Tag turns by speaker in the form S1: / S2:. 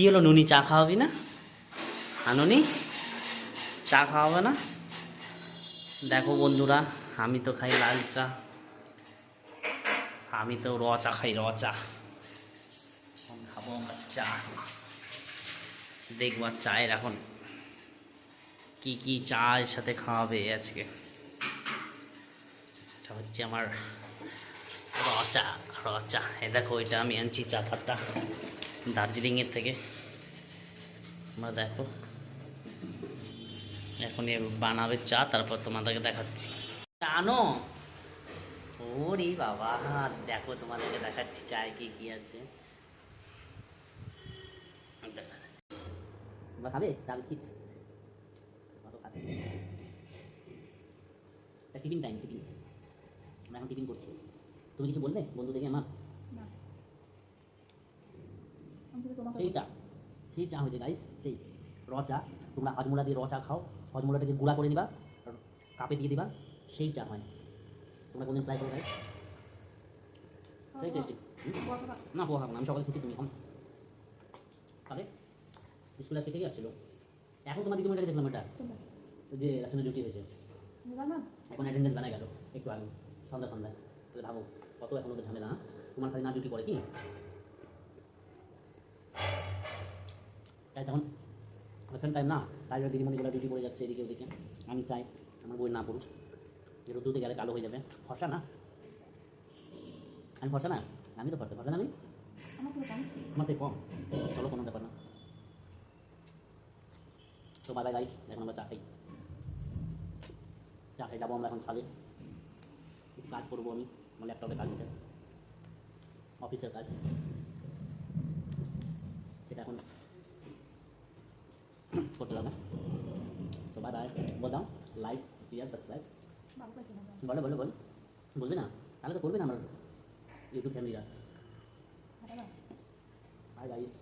S1: কি হলো নুনি, চা খাওয়াবি না? নুনি চা খাওয়াবে না? দেখো বন্ধুরা, আমি তো খাই লাল চা, আমি তো র চা খাই, র চা। এখন খাবো আমরা চা। দেখবো চায়ের এখন কি কি চা এর সাথে খাওয়াবে আজকে। এটা হচ্ছে আমার র চা, র চা। দেখো এটা আমি আনছি চা পাতা দার্জিলিংয়ের থেকে। আমরা দেখো এখন এ বানাবে চা, তারপর তোমাদেরকে দেখাচ্ছি। জানো ওরে বাবা, দেখো তোমাদেরকে দেখাচ্ছি চায় কি কি আছে। তোমরা খাবে চা বিস্কিট? Tiffin time, tiffin. আমরা এখন টিফিন করছি। তুমি কিছু বলবে বন্ধু দেখে আমার? সেই চা, সেই চা হয়েছে গাইস, সেই র চা। তোমরা হজমোলা দিয়ে র চা খাও, হজমোলাটাকে গুঁড়া করে নিবা, কাপে দিয়ে দিবা, সেই চা হয়। তোমরা কোনদিন ট্রাই করো গাইস, সেই টেস্টি। না পোহা খাবো না, আমি সকালে খেতে, তুমি এখন খাবে? স্কুলে আজকে থেকে আসছিল। এখন তোমার দিদিমণিটাকে দেখলাম, এটা যে রাসনের ডিউটি হয়েছে, এখন অ্যাটেন্ডেন্স জানা গেল একটু আগে সন্ধ্যায়। তাহলে ভাবো কত এখন ওদের ঝামেলা। তোমার খালি না ডিউটি করে কি? তাই তখন রাসন টাইম না, তাই দিদিমণিগুলো ডিউটি করে যাচ্ছে এদিকে ওদিকে। আমি চাই আমার বই না পড়ুক, যেহেতু দুধে গেলে কালো হয়ে যাবে। ফর্সা না আমি, ফর্সা না আমি, তো ফর্সা ফর্সা না আমি, আমার থেকে কম। চলো কোনো ব্যাপার না। তো বাই বাই গাইস, এখন আমরা চা খাই, চা খাই যাবো আমরা এখন ছাদে। কাজ করবো আমি, আমার ল্যাপটপে কাজ আছে, অফিসের কাজ, সেটা এখন করতে হবে। তো বাই বাই, বল দাও লাইক শেয়ার সাবস্ক্রাইব। বলো বলো বল, বলবে না তাহলে তো করবে না আমার ইউটিউব ফ্যামিলিরা। Bye guys.